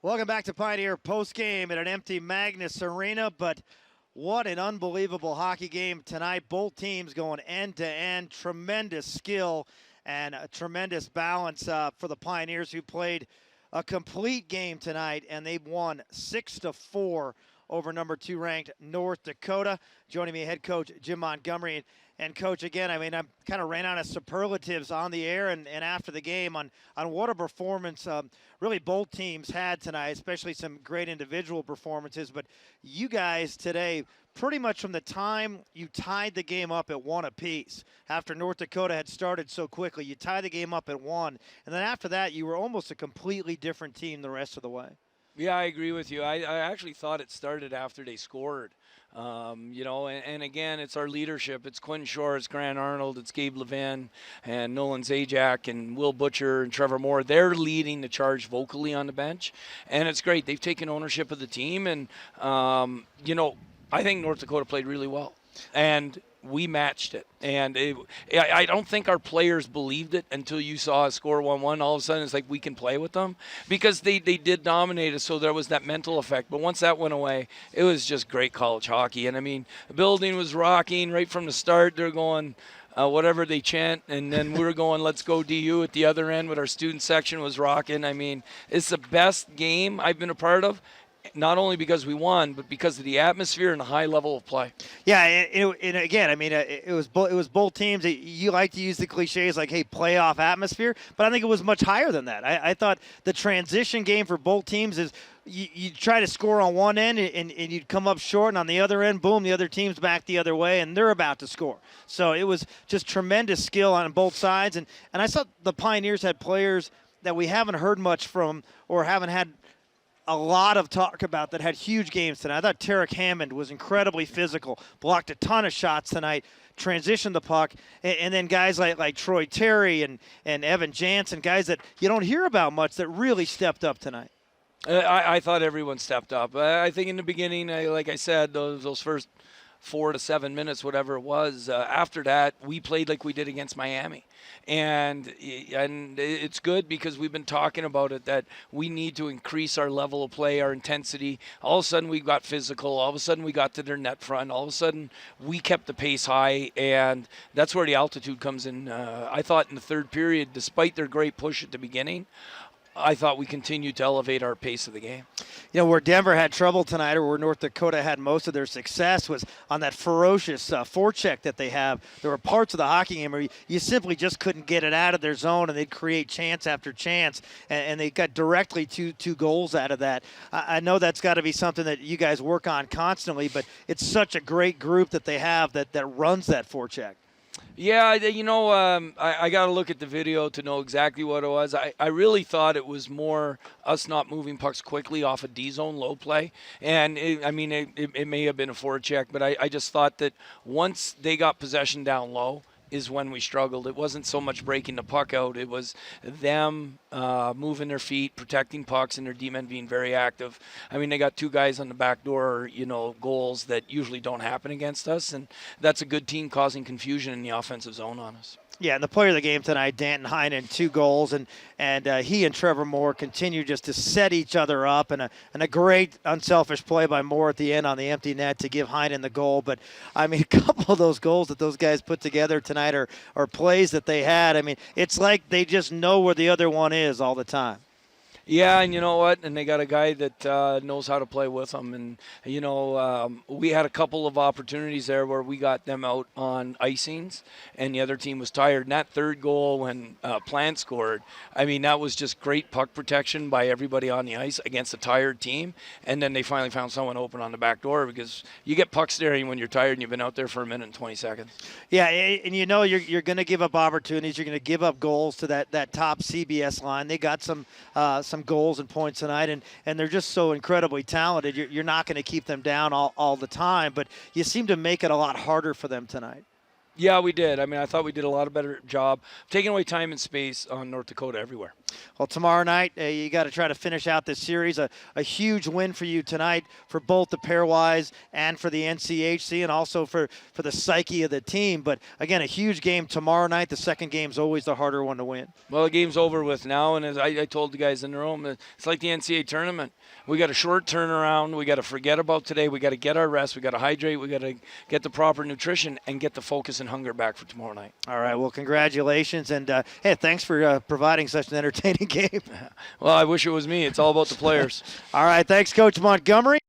Welcome back to Pioneer postgame at an empty Magnus Arena, but what an unbelievable hockey game tonight. Both teams going end-to-end, tremendous skill and a tremendous balance for the Pioneers, who played a complete game tonight, and they've won 6-4 over number 2 ranked North Dakota. Joining me, head coach Jim Montgomery. And coach, again, I kind of ran out of superlatives on the air and after the game on what a performance really both teams had tonight, especially some great individual performances. But you guys today, pretty much from the time you tied the game up at 1 apiece, after North Dakota had started so quickly, you tied the game up at 1. And then after that, you were almost a completely different team the rest of the way. Yeah, I agree with you. I actually thought it started after they scored. And again, it's our leadership. It's Quinn Shore, it's Grant Arnold, it's Gabe Levin, and Nolan Zajac, and Will Butcher, and Trevor Moore. They're leading the charge vocally on the bench, and it's great. They've taken ownership of the team, and, I think North Dakota played really well. And we matched it. And I don't think our players believed it until you saw us score 1-1. All of a sudden, it's like we can play with them, because they did dominate us, so there was that mental effect. But once that went away, it was just great college hockey. And, the building was rocking right from the start. They're going whatever they chant, and then we were going, let's go DU at the other end, with our student section was rocking. It's the best game I've been a part of. Not only because we won, but because of the atmosphere and the high level of play. Yeah, and again, it was both teams. You like to use the cliches like, hey, playoff atmosphere, but I think it was much higher than that. I thought the transition game for both teams is you try to score on one end and you'd come up short, and on the other end, boom, the other team's back the other way, and they're about to score. So it was just tremendous skill on both sides. And I thought the Pioneers had players that we haven't heard much from or haven't had a lot of talk about that had huge games tonight. I thought Tarek Hammond was incredibly physical, blocked a ton of shots tonight, transitioned the puck, and then guys like Troy Terry and Evan Jansen, guys that you don't hear about much, that really stepped up tonight. I thought everyone stepped up. I think in the beginning, like I said, those first 4 to 7 minutes, whatever it was, after that, we played like we did against Miami. And it's good, because we've been talking about it, that we need to increase our level of play, our intensity. All of a sudden we got physical. All of a sudden we got to their net front. All of a sudden we kept the pace high, and that's where the altitude comes in. I thought in the third period, despite their great push at the beginning, I thought we continued to elevate our pace of the game. Where Denver had trouble tonight, or where North Dakota had most of their success, was on that ferocious forecheck that they have. There were parts of the hockey game where you simply just couldn't get it out of their zone, and they'd create chance after chance, and they got directly two goals out of that. I know that's got to be something that you guys work on constantly, but it's such a great group that they have that runs that forecheck. Yeah, I got to look at the video to know exactly what it was. I really thought it was more us not moving pucks quickly off a D-zone low play. And, it may have been a forecheck, but I just thought that once they got possession down low is when we struggled. It wasn't so much breaking the puck out. It was them moving their feet, protecting pucks, and their D-men being very active. They got 2 guys on the back door, goals that usually don't happen against us, and that's a good team causing confusion in the offensive zone on us. Yeah, and the player of the game tonight, Danton Heinen, 2 goals, and he and Trevor Moore continue just to set each other up, and a great unselfish play by Moore at the end on the empty net to give Heinen the goal. But, a couple of those goals that those guys put together tonight are plays that they had. It's like they just know where the other one is all the time. Yeah, and you know what? And they got a guy that knows how to play with them. And, we had a couple of opportunities there where we got them out on icings, and the other team was tired. And that third goal when Plant scored, that was just great puck protection by everybody on the ice against a tired team. And then they finally found someone open on the back door, because you get puck staring when you're tired and you've been out there for 1 minute and 20 seconds. Yeah, and you're going to give up opportunities. You're going to give up goals to that top CBS line. They got some goals and points tonight, and they're just so incredibly talented. You're not going to keep them down all the time, but you seem to make it a lot harder for them tonight. Yeah, we did. I thought we did a lot better job taking away time and space on North Dakota everywhere. Well, tomorrow night, you got to try to finish out this series. A huge win for you tonight for both the pairwise and for the NCHC and also for the psyche of the team. But, again, a huge game tomorrow night. The second game's always the harder one to win. Well, the game's over with now, and as I told the guys in the room, it's like the NCAA tournament. We got a short turnaround. We got to forget about today. We got to get our rest. We got to hydrate. We got to get the proper nutrition and get the focus and hunger back for tomorrow night. All right. Well, congratulations. And, hey, thanks for providing such an entertaining game. Well, I wish it was me. It's all about the players. All right. Thanks, Coach Montgomery.